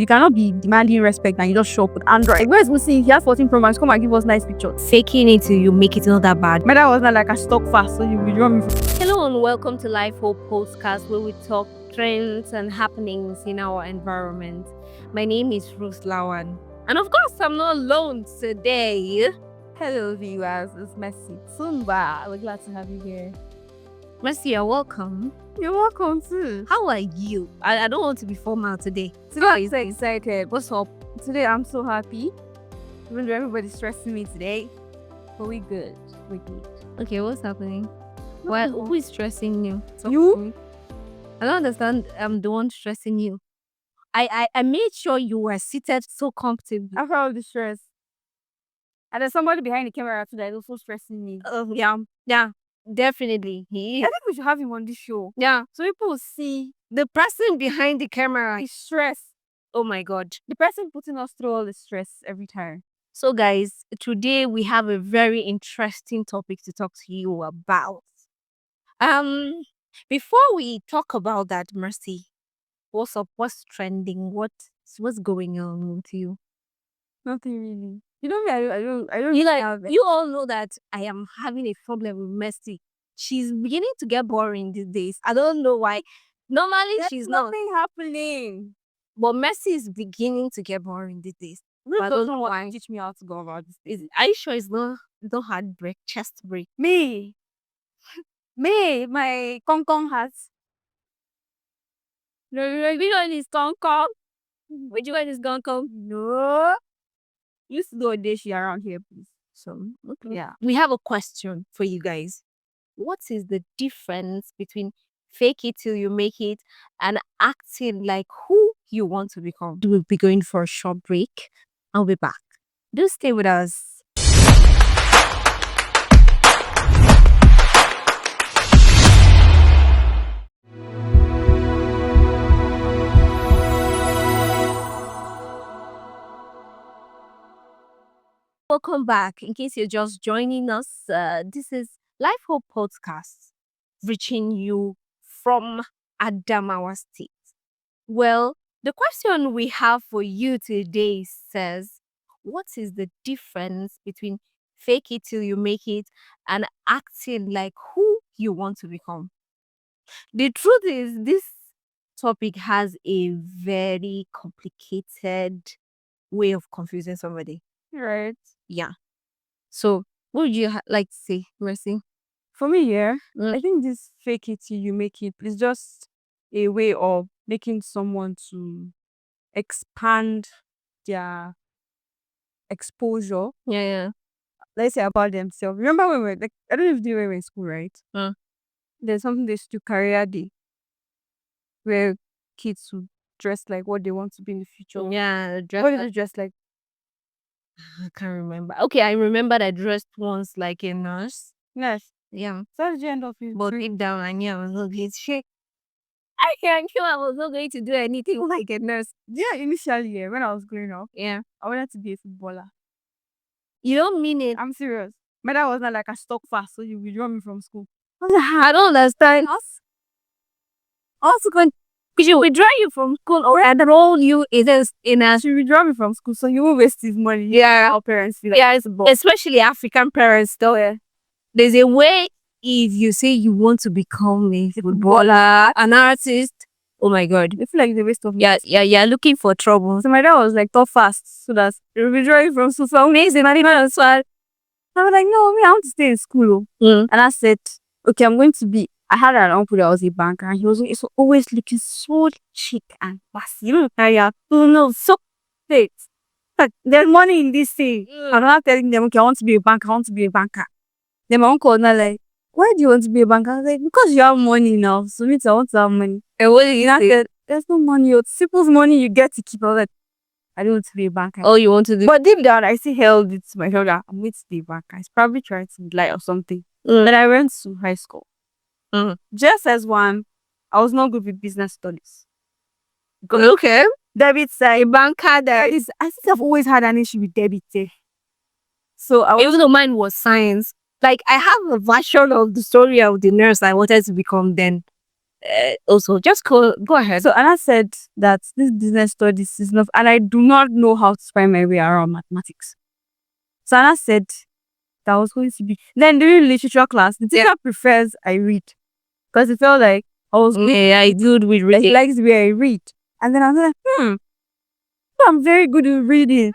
You cannot be demanding respect and you just show up with Android. Like, where's Musi? He has 14 Pro Max. Come and give us nice pictures. Faking it till you make it not that bad. But that was not like a stock fast, so you withdraw me from. Hello and welcome to Life Hope Podcast, where we talk trends and happenings in our environment. My name is Ruth Lawan. And of course, I'm not alone today. Hello, viewers. It's Messi Tumba. We're glad to have you here. Mercy, you're welcome. You're welcome too. How are you? I don't want to be formal today. Today I'm so excited. What's up? Today I'm so happy. Even though everybody's stressing me today, but we good. We good. Okay, what's happening? Well, who is stressing you? You? I don't understand. I'm the one stressing you. I made sure you were seated so comfortably. After all the stress. And there's somebody behind the camera too that is also stressing me. Yeah, definitely. I think we should have him on this show. Yeah, So people will see the person behind the camera. the stress. Oh my God. The person putting us through all the stress every time. So guys, today we have a very interesting topic to talk to you about. Before we talk about that, Mercy, what's up? What's trending? What's going on with you? Nothing really. You know me, I don't You really have you all know that I am having a problem with Mercy. She's beginning to get boring these days. I don't know why. Normally There's she's not, nothing happening. but Mercy is beginning to get boring these days. Ruth I don't doesn't know want why. to teach me how to go about this. Are you sure it's not heartbreak, chest break? Me, my Kong Kong hat. No, you know this gonna come. Would you want this gonna come? No. You used to do a dish around here, please. So okay. Yeah. We have a question for you guys. What is the difference between fake it till you make it and acting like who you want to become? We'll be going for a short break. I'll be back. Do stay with us. Welcome back. In case you're just joining us, this is Life Hope Podcast, reaching you from Adamawa State. Well, the question we have for you today says, what is the difference between fake it till you make it and acting like who you want to become? The truth is, this topic has a very complicated way of confusing somebody. Right. Yeah. So, what would you like to say, Mercy? For me, yeah, Mm. I think this fake it till you make it is just a way of making someone to expand their exposure. Yeah. Let's say about themselves. Remember when we were like, I don't know if you were in school, right? Mm. There's something they used to career day where kids would dress like what they want to be in the future. Yeah, What dress. did you dress like? I can't remember. Okay, I remember I dressed once like a nurse. Yes. Yeah, So how did you end up with? but deep down I knew I was not going to shake. I knew I was not going to do anything like a nurse. Yeah, initially, yeah, when I was growing up, Yeah, I wanted to be a footballer. you don't mean it. I'm serious. But that was not like a stock fast, so you withdraw me from school. I don't understand. Also, could you withdraw you from school or enroll you in a She withdraw me from school, so you won't waste his money. yeah. Our parents feel like Yeah, especially African parents, though. Yeah. There's a way if you say you want to become a footballer, an artist. Oh my God. they feel like it's a waste of Yeah, you're looking for trouble. So my dad was like, tough fast, so that you withdraw you from school. So amazing, and even as well. I was like, no, me, I want to stay in school. Mm. And I said, okay, I'm going to be. I had an uncle that was a banker, and he was always looking so chic and classy. You know, so great. Like, there's money in this thing. I'm not telling them, okay, I want to be a banker, I want to be a banker. Then my uncle was not like, why do you want to be a banker? I was like, because you have money now. So me too, I want to have money. And what did you say? Said, there's no money. It's simple money you get to keep. I was like, I don't want to be a banker. All you want to do. But deep down, I still held it to my shoulder. I'm going to be a banker. He's probably trying to lie or something. Mm. But I went to high school. Mm. Just as one, I was not good with business studies. Okay. Debit side, A banker that is, I think I've always had an issue with debit. So I was, even though mine was science, like I have a version of the story of the nurse I wanted to become then. also just go ahead. So Anna said that this business studies is not, and I do not know how to find my way around mathematics. So Anna said that was going to be. Then during literature class, the teacher prefers I read because it felt like I was I good with he reading. likes the way I read. And then I was like, I'm very good at reading.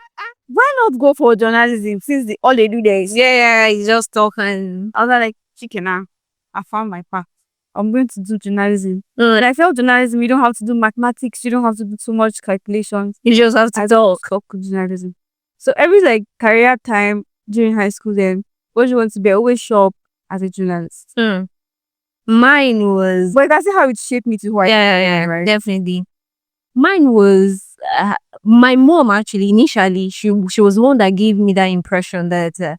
Why not go for journalism since all they do there is You just talk and I was like, chicken now. I found my path. I'm going to do journalism. And I felt journalism, you don't have to do mathematics, you don't have to do too much calculations. you just have to talk. Talk with journalism. So every career time during high school then, what you want to be, I always show up as a journalist. Mine was But that's how it shaped me to who I am, right? definitely. Mine was my mom actually initially she was the one that gave me that impression that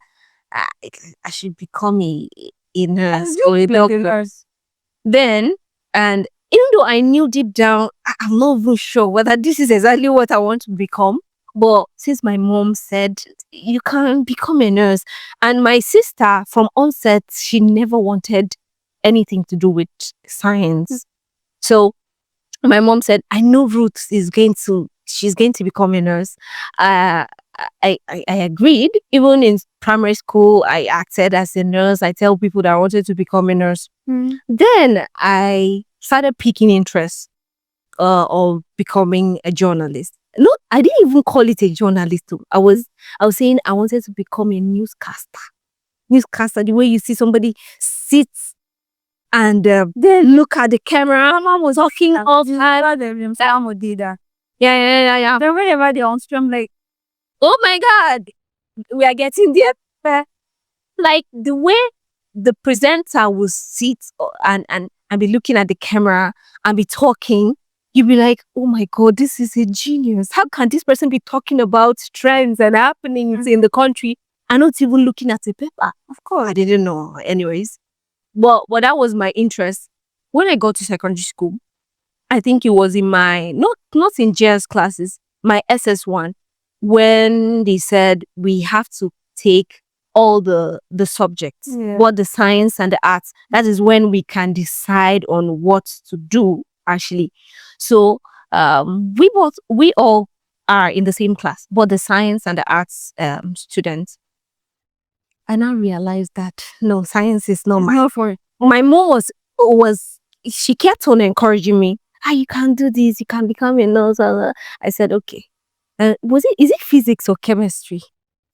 I should become a nurse or a doctor. Then, and even though I knew deep down, I'm not even sure whether this is exactly what I want to become. But since my mom said you can become a nurse, and my sister from onset, she never wanted anything to do with science. So my mom said, I know Ruth she's going to become a nurse. I agreed. Even in primary school, I acted as a nurse. I tell people that I wanted to become a nurse. Then I started picking interest of becoming a journalist. No, I didn't even call it a journalist. I was saying I wanted to become a newscaster. Newscaster, the way you see somebody sit and then look at the camera. Mom was talking all the time. Yeah. Then whenever they're on stream, like, oh my God, we are getting there. Like the way the presenter will sit and be looking at the camera and be talking, you'll be like, oh my God, this is a genius. How can this person be talking about trends and happenings in the country and not even looking at a paper? Of course, I didn't know. Anyways, but that was my interest. When I got to secondary school, I think it was in my, not in JS classes, my SS1, when they said we have to take all the subjects, what the science and the arts. That is when we can decide on what to do, actually. So we all are in the same class, but the science and the arts students. I now realized that no, science is not my mom was she kept on encouraging me. You can do this, you can become a nurse. I said, okay. Is it physics or chemistry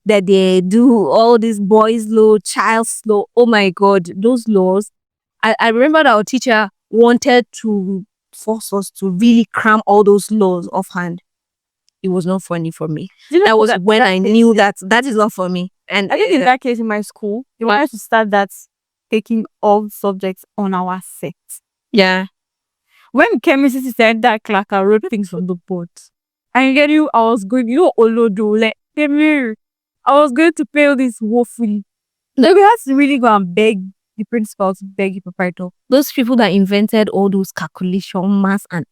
that they do all these boys' law, child's law? Oh my God, those laws. I remember that our teacher wanted to force us to really cram all those laws offhand. It was not funny for me. That was when I knew that is not for me. And I think in that case in my school, they wanted to start that taking all subjects on our set. Yeah. When chemistry said that Clark, I wrote things on the board. And I was going, Olodo, like, I was going to pay all this woefully. Like, we had to really go and beg the principal to beg the proprietor. Those people that invented all those calculation maths, and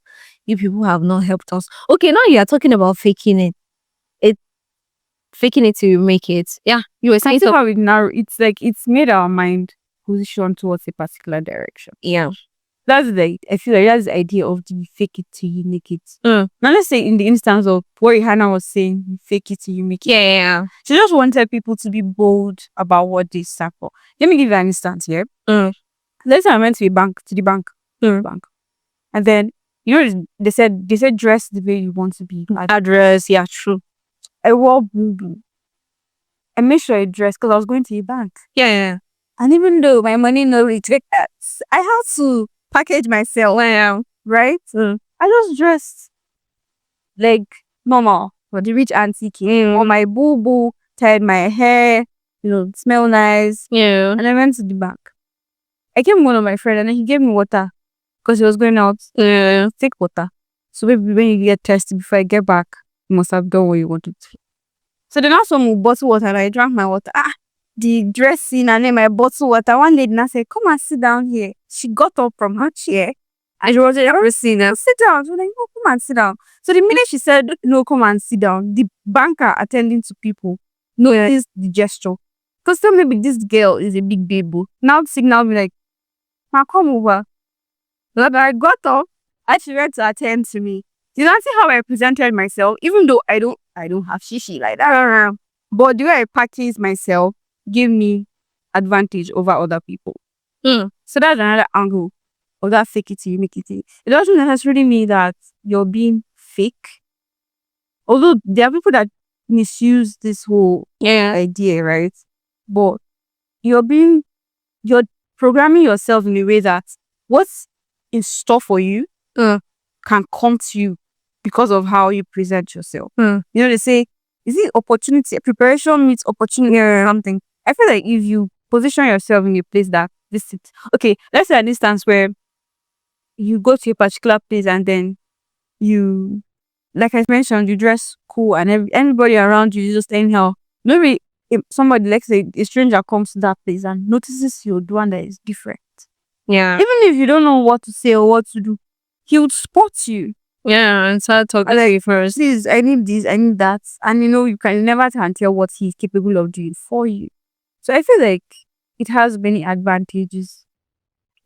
you people have not helped us. Okay, now you are talking about faking it. Faking it to make it. Yeah, you were saying how it narrow. It's like it's made our mind position towards a particular direction. Yeah. I feel like that's the idea of the fake it till you make it. Now let's say in the instance of what Hannah was saying, you fake it till you make it. Yeah. She just wanted people to be bold about what they stand for. Let me give you an instance here. Let's say I went to the bank. And then, they said dress the way you want to be. Address, yeah, true. I wore blue. I made sure I dressed because I was going to the bank. Yeah. And even though my money no return, I had to package myself, right? I just dressed like normal for the rich auntie came. Or my boo tied my hair, smell nice. Yeah. And I went to the bank. I came with one of my friends and then he gave me water because he was going out. Take water. So maybe when you get thirsty before I get back, you must have done what you wanted to. So then I saw my bottle water and I drank my water. The dressing and then my bottle water. One lady now said, come and sit down here. She got up from her chair and she was dressing and sit down. So like, no, come and sit down. So the minute she said, no, come and sit down, the banker attending to people noticed the gesture. Because so maybe this girl is a big baby. Now signal me like, come over. But I got up, she went to attend to me. You know, see how I presented myself, even though I don't have shishi like that. But the way I practice myself give me advantage over other people. So that's another angle of that fake it till you make it thing. It doesn't necessarily mean that you're being fake. Although there are people that misuse this whole idea, right? But you're programming yourself in a way that what's in store for you can come to you because of how you present yourself. You know, they say, is it opportunity? Preparation meets opportunity or something. I feel like if you position yourself in a place that this is okay, let's say an instance where you go to a particular place and then you, like I mentioned, you dress cool and anybody around you is just anyhow. Maybe if somebody, like say a stranger comes to that place and notices you're the one that is different. Yeah. Even if you don't know what to say or what to do, he would spot you. Yeah, and start talking to you first. Please, I need this, I need that. And you know, you can never tell what he's capable of doing for you. So I feel like it has many advantages.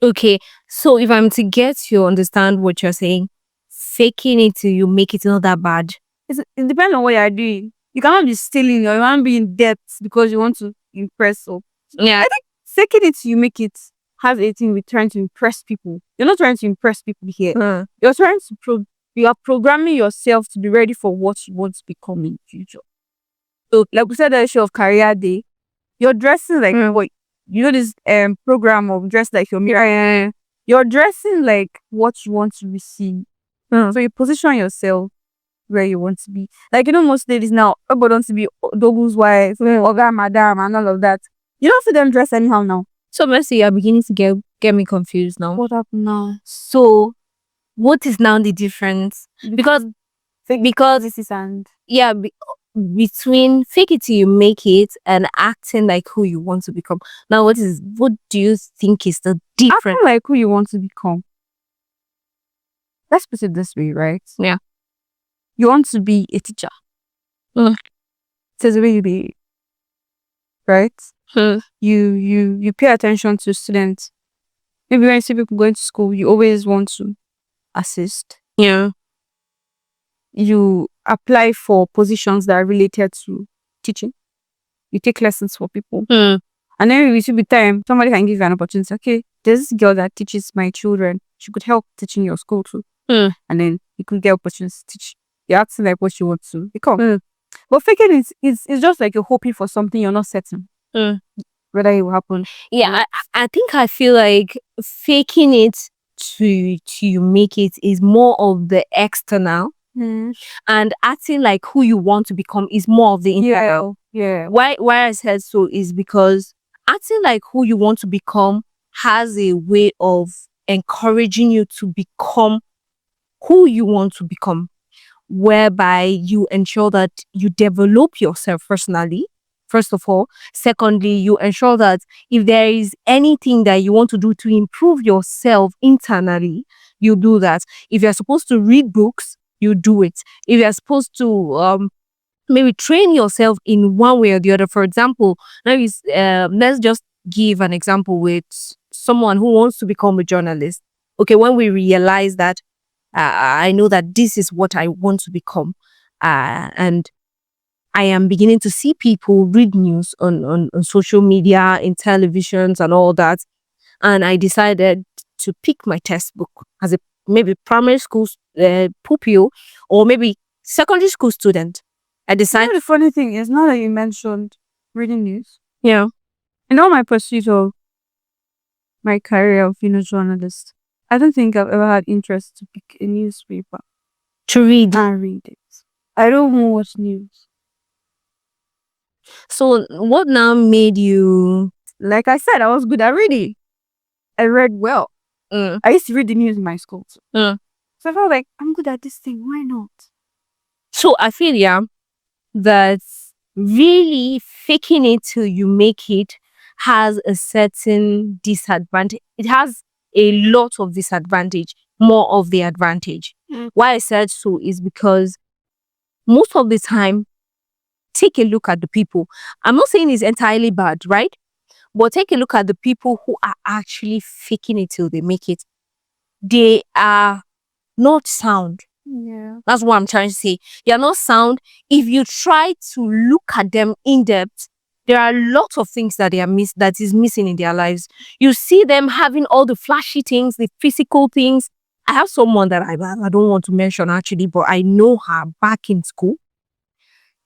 Okay, so if I'm to get you understand what you're saying, faking it till you make it not that bad. It depends on what you're doing. You cannot be stealing or you want to be in debt because you want to impress. Or Yeah. I think faking it till you make it has a thing with trying to impress people. You're not trying to impress people here. You're trying to you are programming yourself to be ready for what you want to become in the future. So, like we said, the issue of career day, you're dressing like what you know this program of dress like your mirror. You're dressing like what you want to receive. So you position yourself where you want to be. Like, you know, most ladies now, everybody wants to be Dogu's wife, Oga Madam, and all of that. You don't see them dress anyhow now. So Mercy, you're beginning to get me confused now. What happened now? So what is now the difference? Because this is and between fake it till you make it and acting like who you want to become. Now what do you think is the difference? acting like who you want to become. Let's put it this way, right? Yeah. You want to be a teacher. Says the way you be, right? You pay attention to students. Maybe when you see people going to school, you always want to assist. Yeah. You apply for positions that are related to teaching. You take lessons for people. And then we should be time, somebody can give you an opportunity. Okay, there's this girl that teaches my children. She could help teaching your school too. And then you could get opportunities to teach. You're acting like what you want to become. But faking it's just like you're hoping for something you're not certain whether it will happen. Yeah, I feel like faking it to make it is more of the external, and acting like who you want to become is more of the internal. Yeah. Why I said so is because acting like who you want to become has a way of encouraging you to become who you want to become, whereby you ensure that you develop yourself personally, first of all. Secondly, you ensure that if there is anything that you want to do to improve yourself internally, you do that. If you're supposed to read books, you do it. If you're supposed to maybe train yourself in one way or the other. For example, let's just give an example with someone who wants to become a journalist. Okay, when we realize that I know that this is what I want to become, and I am beginning to see people read news on social media, in televisions and all that, and I decided to pick my textbook as a maybe primary school pupil or maybe secondary school student. I decided. You know, the funny thing is, now that you mentioned reading news, Yeah. in all my pursuit of my career of journalist, I don't think I've ever had interest to pick a newspaper To read. and read it. I don't know what's news. So what now made you? Like I said, I was good at reading. I read well. I used to read the news in my school too. So I felt like, I'm good at this thing, why not? So I feel that really faking it till you make it has a certain disadvantage. It has a lot of disadvantage, more of the advantage. Why I said so is because most of the time, take a look at the people. I'm not saying it's entirely bad, right? But take a look at the people who are actually faking it till they make it. they are not sound. Yeah. That's what I'm trying to say. They are not sound. If you try to look at them in depth, there are lots of things that that is missing in their lives. You see them having all the flashy things, the physical things. I have someone that I don't want to mention actually, but I know her back in school.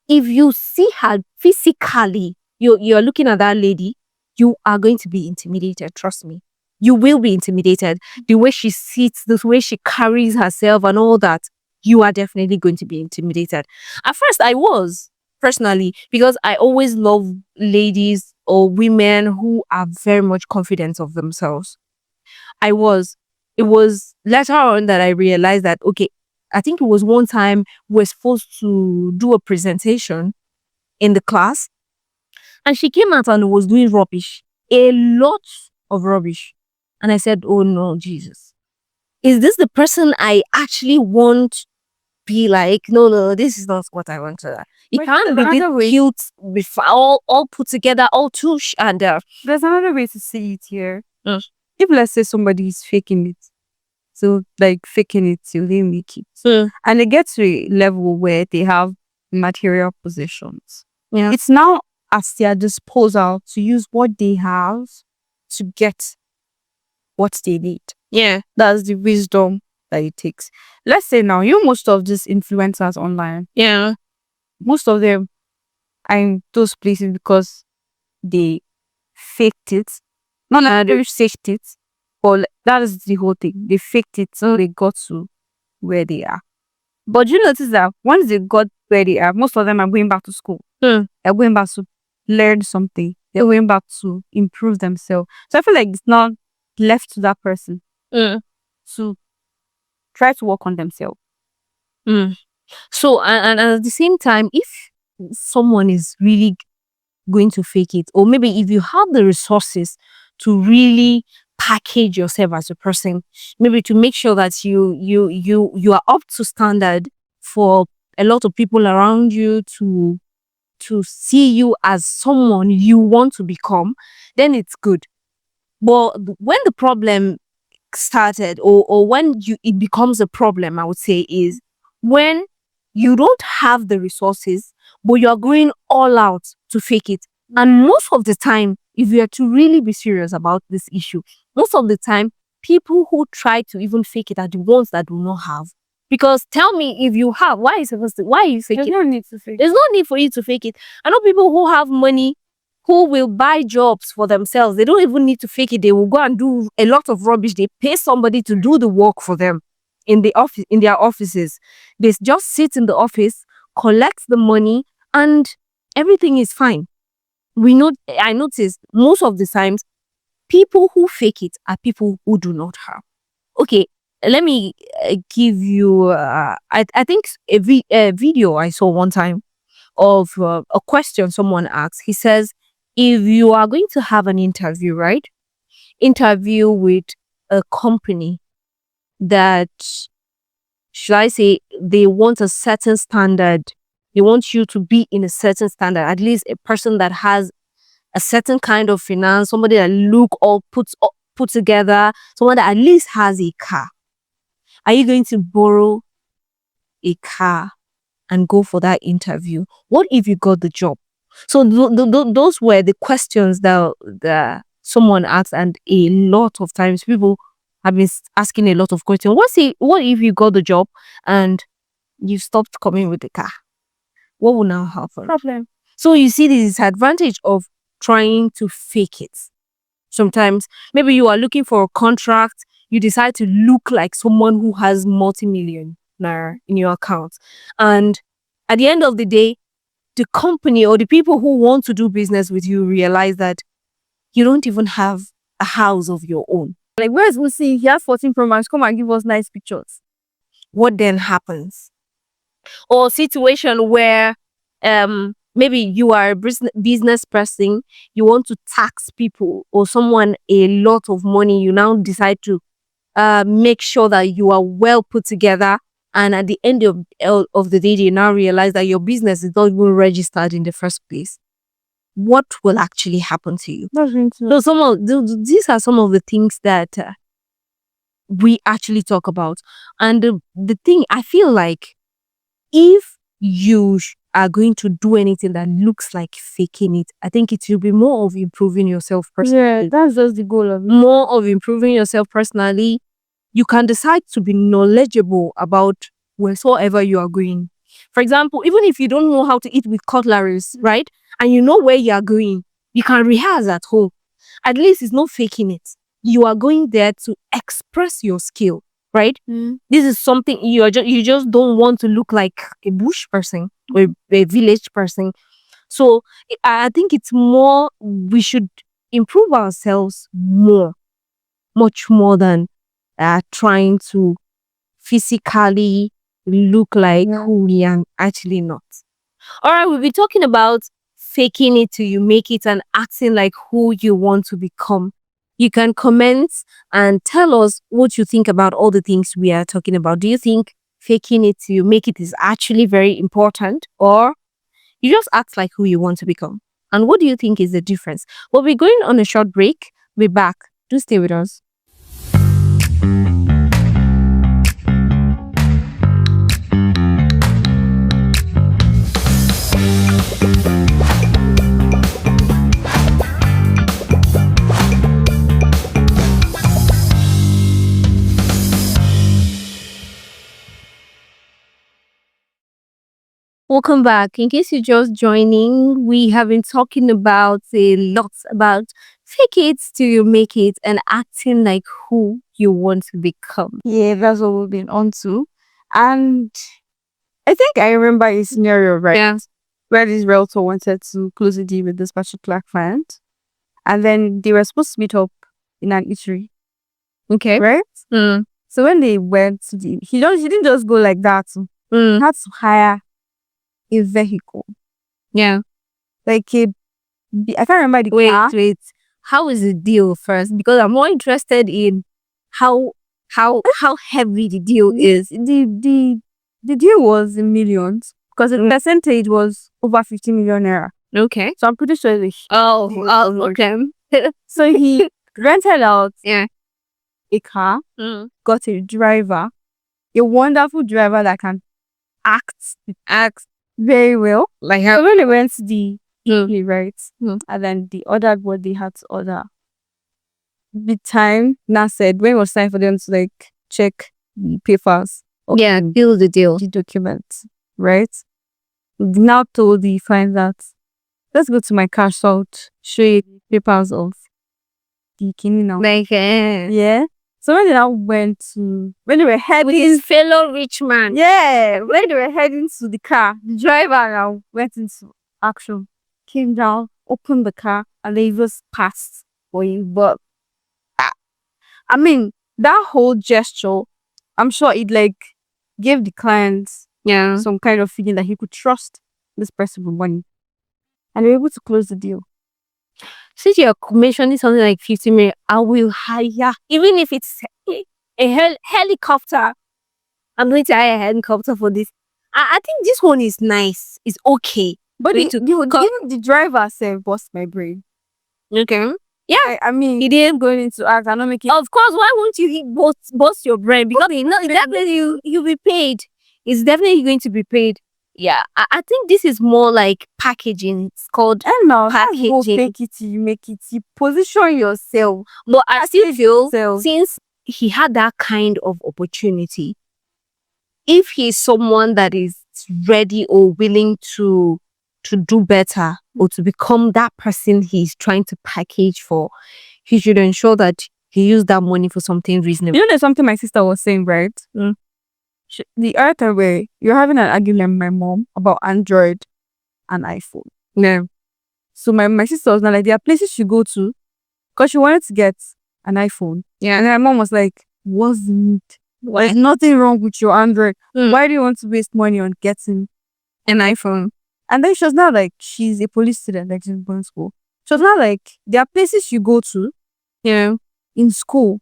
If you see her physically, you're looking at that lady, you are going to be intimidated. Trust me. You will be intimidated. The way she sits, the way she carries herself and all that, you are definitely going to be intimidated. At first, I was personally, because I always love ladies or women who are very much confident of themselves. I was. It was later on that I realized that, okay, I think it was one time we were supposed to do a presentation in the class, and she came out and was doing rubbish, a lot of rubbish. And I said, oh no, Jesus. Is this the person I actually want be like? No, this is not what I want to. You But can't be there's this another way. cute, all put together, all tush, and There's another way to see it here. Mm. If let's say somebody is faking it, so like faking it till they make it, Mm. and they get to a level where they have material possessions, Yeah. it's now at their disposal to use what they have to get what they need. Yeah. That's the wisdom that it takes. Let's say now, most of these influencers online, Yeah. most of them are in those places because they faked it. Not that they faked it, but that is the whole thing. They faked it so they got to where they are. But you notice that once they got where they are, most of them are going back to school. Mm. They're going back to learn something. They're going back to improve themselves. So I feel like it's not left to that person Mm. to try to work on themselves. Mm. So, and at the same time, if someone is really going to fake it, or maybe if you have the resources to really package yourself as a person, maybe to make sure that you are up to standard for a lot of people around you to see you as someone you want to become, then it's good. But when the problem started, or when it becomes a problem, I would say, is when you don't have the resources, but you're going all out to fake it. And most of the time, if you are to really be serious about this issue, most of the time, people who try to even fake it are the ones that do not have. Because tell me, if you have, why are you faking There's it? no need to fake. There's no need for you to fake it. I know people who have money who will buy jobs for themselves. They don't even need to fake it. They will go and do a lot of rubbish. They pay somebody to do the work for them in the office, in their offices. They just sit in the office, collect the money, and everything is fine. I noticed most of the times people who fake it are people who do not have. Okay, let me give you. I think a video I saw one time of a question someone asked. He says, if you are going to have an interview, right? Interview with a company that, should I say, they want a certain standard. They want you to be in a certain standard, at least a person that has a certain kind of finance, somebody that look all put together, someone that at least has a car. Are you going to borrow a car and go for that interview? What if you got the job? So those were the questions that someone asked, and a lot of times people have been asking a lot of questions. What if you got the job and you stopped coming with the car? What will now happen? Problem. So you see the disadvantage of trying to fake it. Sometimes maybe you are looking for a contract, you decide to look like someone who has multi-million naira in your account, and at the end of the day, the company or the people who want to do business with you realize that you don't even have a house of your own. Like, where's we see he has 14 Pro Max, come and give us nice pictures. What then happens? Or situation where maybe you are a business person, you want to tax people or someone a lot of money, you now decide to make sure that you are well put together, and at the end of the day, you now realize that your business is not even registered in the first place. What will actually happen to you? That's going to. So these are some of the things that we actually talk about. And the thing, I feel like if you are going to do anything that looks like faking it, I think it will be more of improving yourself personally. Yeah, that's just the goal of it. More of improving yourself personally. You can decide to be knowledgeable about wheresoever you are going. For example, even if you don't know how to eat with cutleries, right? And you know where you are going, you can rehearse at home. At least it's not faking it. You are going there to express your skill, right? This is something you just don't want to look like a bush person or a village person. So I think it's more, we should improve ourselves more, much more than trying to physically look like who we are actually not. All right, we'll be talking about faking it till you make it and acting like who you want to become. You can comment and tell us what you think about all the things we are talking about. Do you think faking it till you make it is actually very important, or you just act like who you want to become? And what do you think is the difference? We'll be going on a short break. We'll be back. Do stay with us. Welcome back. In case you're just joining, we have been talking about a lot about fake it till you make it and acting like who you want to become. Yeah, that's what we've been on to. And I think I remember a scenario, right? Yeah. Where this realtor wanted to close a deal with this particular client. And then they were supposed to meet up in an eatery. Okay. Right? So when they went to he didn't just go like that. He had to hire a vehicle. Yeah. Like I can't remember the car. Wait. How is the deal first? Because I'm more interested in how heavy the deal is. The deal was in millions because the percentage was over 50 million naira. Okay. So I'm pretty sure it's okay. So he rented out Yeah. a car, got a driver, a wonderful driver that can act very well. Like So how when they went to the play, right? And then they ordered what they had to order. The time now said when it was time for them to like check the papers. deal the deal. The documents, right? They now told the client that let's go to my cash out, show you the papers of the kidney now. Like Yeah. So when they now went to when they were heading with his fellow rich man. yeah, when they were heading to the car, the driver now went into action, came down, opened the car, and they just passed for him. But I mean, that whole gesture, I'm sure it like gave the client some kind of feeling that he could trust this person with money. And they were able to close the deal. Since you're mentioning something like 50 million, I will hire, even if it's a helicopter. I'm going to hire a helicopter for this. I think this one is nice. It's okay. But Wait even the driver said, "Bust my brain." Okay. Yeah. I mean, He didn't. going into act, I'm not making. Of course, why won't you bust your brain? Because definitely you'll be paid. It's definitely going to be paid. Yeah. I think this is more like packaging. It's called And now, packaging. go fake it till you make it. You position yourself. But I still feel yourself. since he had that kind of opportunity, if he's someone that is ready or willing to do better or to become that person he's trying to package for, he should ensure that he used that money for something reasonable. You know, there's something my sister was saying, right? The other way, you're having an argument with my mom about Android and iPhone. Yeah. So my sister was not like, there are places you go to because she wanted to get an iPhone. Yeah. And then my mom was like, what's the need? There's nothing wrong with your Android. Why do you want to waste money on getting an iPhone? And then she was not like, she's a police student, like she's going to school. She was not like, there are places you go to, in school.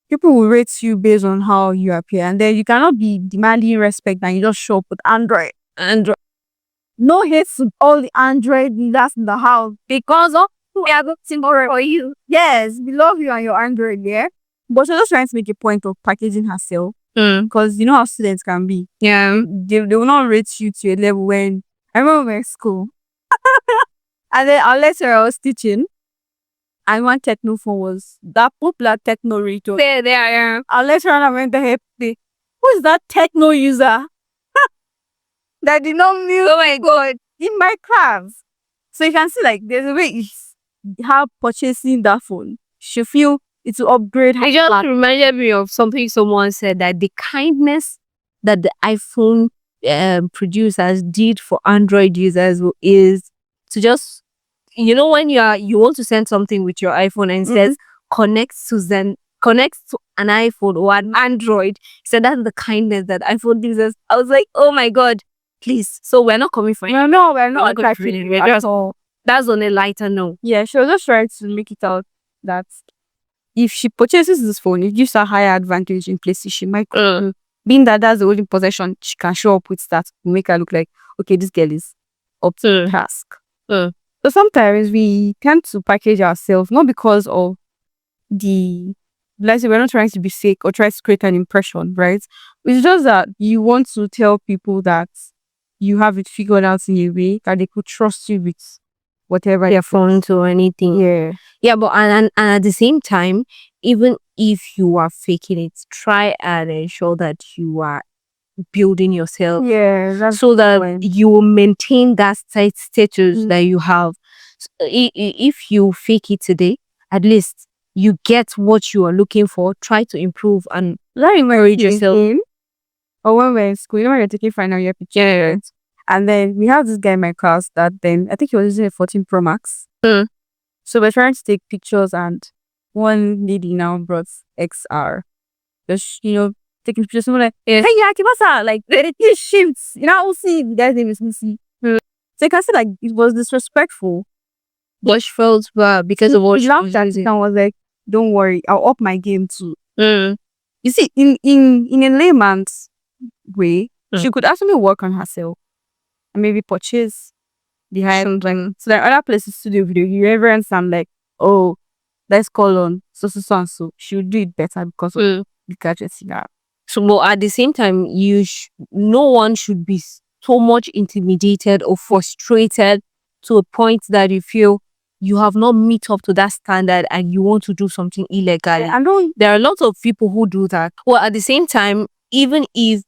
People will rate you based on how you appear. And then you cannot be demanding respect and you just show up with Android. No hate to all the Android leaders in the house. Because we are going to for you. Yes, we love you and your Android, yeah? But she was just trying to make a point of packaging herself. Because you know how students can be. Yeah. They will not rate you to a level when I remember we were in school. And then our lecturer was teaching. And one techno phone was that popular techno radio. There, yeah. Our lecturer went to help me. Who is that techno user? That did not mute. Oh my God. In my class. So you can see like there's a way it's her purchasing that phone. She feel it will upgrade her. It just class. reminded me of something someone said, that the kindness that the iPhone producers did for Android users is to just, you know, when you want to send something with your iPhone and it says connects to an iPhone or an Android. So that's the kindness that iPhone users. I was like, oh my God, please. So we're not coming for you. No, we're not not going attacking for it. you We're at just- all. That's on a lighter note. Yeah, she was just trying to make it out that if she purchases this phone, it gives her higher advantage in places she might being that that's the only possession she can show up with, that will make her look like, okay, this girl is up to the task. So sometimes we tend to package ourselves not because of let's say we're not trying to be fake or try to create an impression, right? It's just that you want to tell people that you have it figured out in a way that they could trust you with whatever Their phones or anything. Yeah. Yeah, but and at the same time, even if you are faking it, try and ensure that you are building yourself Yeah, that's so that point. you will maintain that status that you have. If you fake it today, at least you get what you are looking for. Try to improve and That encourage yourself. Or when we're in school, you know when you're taking final year pictures, right? And then we have this guy in my class that then I think he was using a 14 Pro Max. So we're trying to take pictures, and one lady now brought XR. Just, taking pictures. Someone like, hey, yeah, Kibasa, like, it shifts. You know, we'll see. The guy's name is Lucy. So you can see, like, it was disrespectful. But she felt bad because of what He she laughed was at it using. and was like, don't worry, I'll up my game too. Mm. You see, in a layman's way, she could actually work on herself and maybe purchase the high Something. so there are other places to do video. You reference and like, oh, let's call on so and so. She would do it better because of the gadgets you have. So, but at the same time, no one should be so much intimidated or frustrated to a point that you feel you have not meet up to that standard and you want to do something illegally. There are a lot of people who do that. Well, at the same time, even if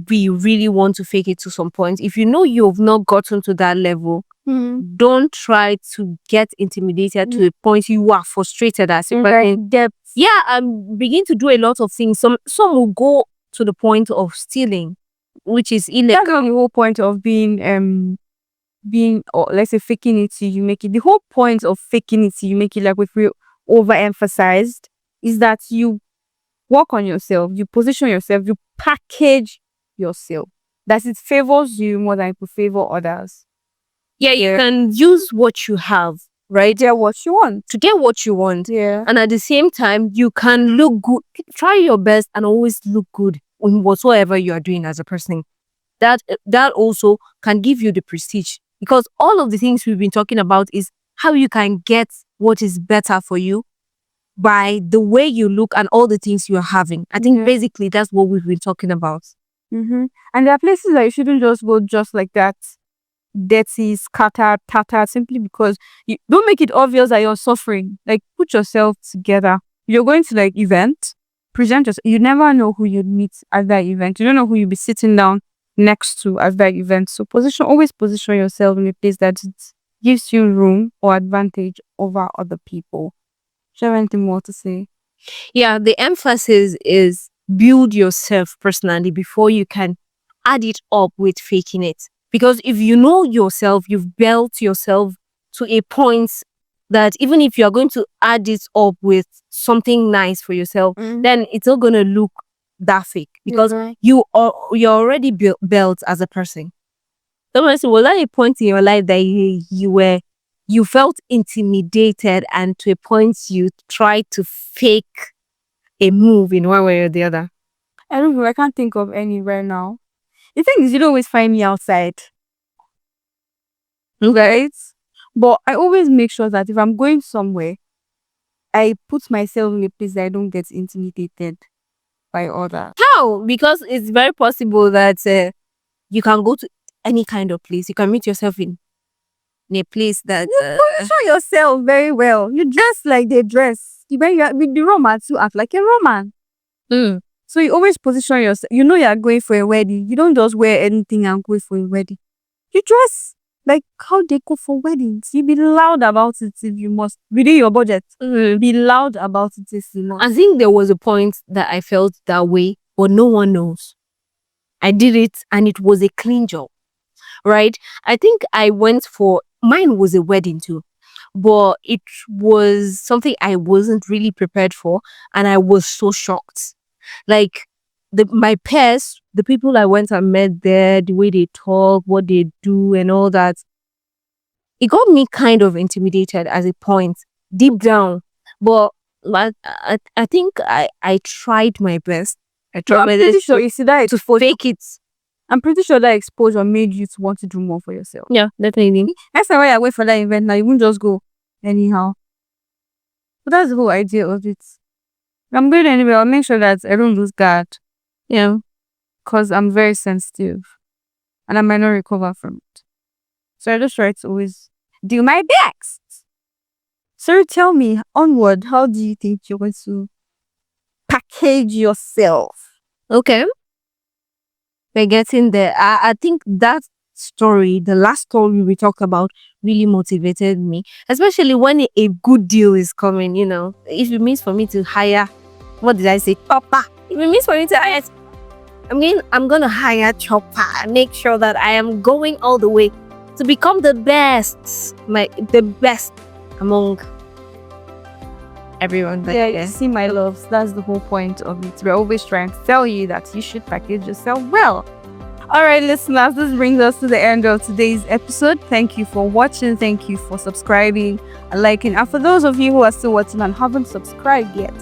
we really want to fake it to some point, if you know you've not gotten to that level, don't try to get intimidated to a point you are frustrated as a person. Yeah, and begin to do a lot of things. Some will go to the point of stealing, which is illegal. That's not the whole point of being or let's say faking it till you make it. The whole point of faking it till you make it, like if we overemphasized, is that you work on yourself, you position yourself, you package yourself. That it favors you more than it will favor others. Yeah, you can use what you have, right? Get what you want. To get what you want. Yeah. And at the same time, you can look good. Try your best and always look good in whatsoever you are doing as a person. That also can give you the prestige. Because all of the things we've been talking about is how you can get what is better for you by the way you look and all the things you are having. I think basically that's what we've been talking about. And there are places that you shouldn't just go just like that, dirty, scattered, tattered, simply because you don't make it obvious that you're suffering. Like, put yourself together. You're going to like event, present yourself. You never know who you'd meet at that event. You don't know who you'll be sitting down next to at that event. So always position yourself in a place that it gives you room or advantage over other people. Do you have anything more to say? Yeah, the emphasis is build yourself personally before you can add it up with faking it. Because if you know yourself, you've built yourself to a point that even if you're going to add it up with something nice for yourself, then it's not going to look that fake because you're already built as a person. Someone said, was that a point in your life that you felt intimidated and to a point you tried to fake a move in one way or the other? I don't know. I can't think of any right now. The thing is, you don't always find me outside. Right? But I always make sure that if I'm going somewhere, I put myself in a place that I don't get intimidated by others. How? Because it's very possible that you can go to any kind of place. You can meet yourself in a place that Show yourself very well. You dress like they dress. When you are with the romance, you act like a Roman. mm, So you always position yourself. You know you are going for a wedding. You don't just wear anything and go for a wedding. You dress like how they go for weddings. You be loud about it if you must. Within your budget. Be loud about it if you must. I think there was a point that I felt that way, but no one knows. I did it and it was a clean job, right? I think I went for, mine was a wedding too, but it was something I wasn't really prepared for, and I was so shocked. Like my peers, the people I went and met there, the way they talk, what they do, and all that, it got me kind of intimidated at a point, deep down. But I think I tried my best. I So I'm tried my pretty best sure you see that to exposure. fake it. I'm pretty sure that exposure made you to want to do more for yourself. Yeah, definitely. Next time when I wait for that event now, you won't just go anyhow. But that's the whole idea of it. If I'm going anywhere, I'll make sure that I don't lose guard. Yeah. Because I'm very sensitive. And I might not recover from it. So I just try to always do my best. So tell me, onward, how do you think you're going to package yourself? Okay. We're getting there. I think that story, the last story we talked about, really motivated me. Especially when a good deal is coming, you know. If it means for me to hire, what did I say? Chopper. If it means for me to hire, I'm gonna hire Chopper and make sure that I am going all the way to become the best. The best among everyone. But Yeah, you see, my loves, that's the whole point of it. We're always trying to tell you that you should package yourself well. All right, listeners, this brings us to the end of today's episode. Thank you for watching. Thank you for subscribing and liking. And for those of you who are still watching and haven't subscribed yet,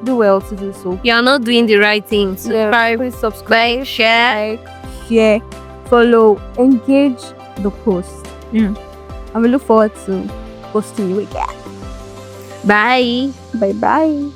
do well to do so. you're not doing the right thing. Subscribe, Please subscribe, like, share. share, follow, engage the post. Yeah. And we look forward to posting you again. Bye. Bye-bye.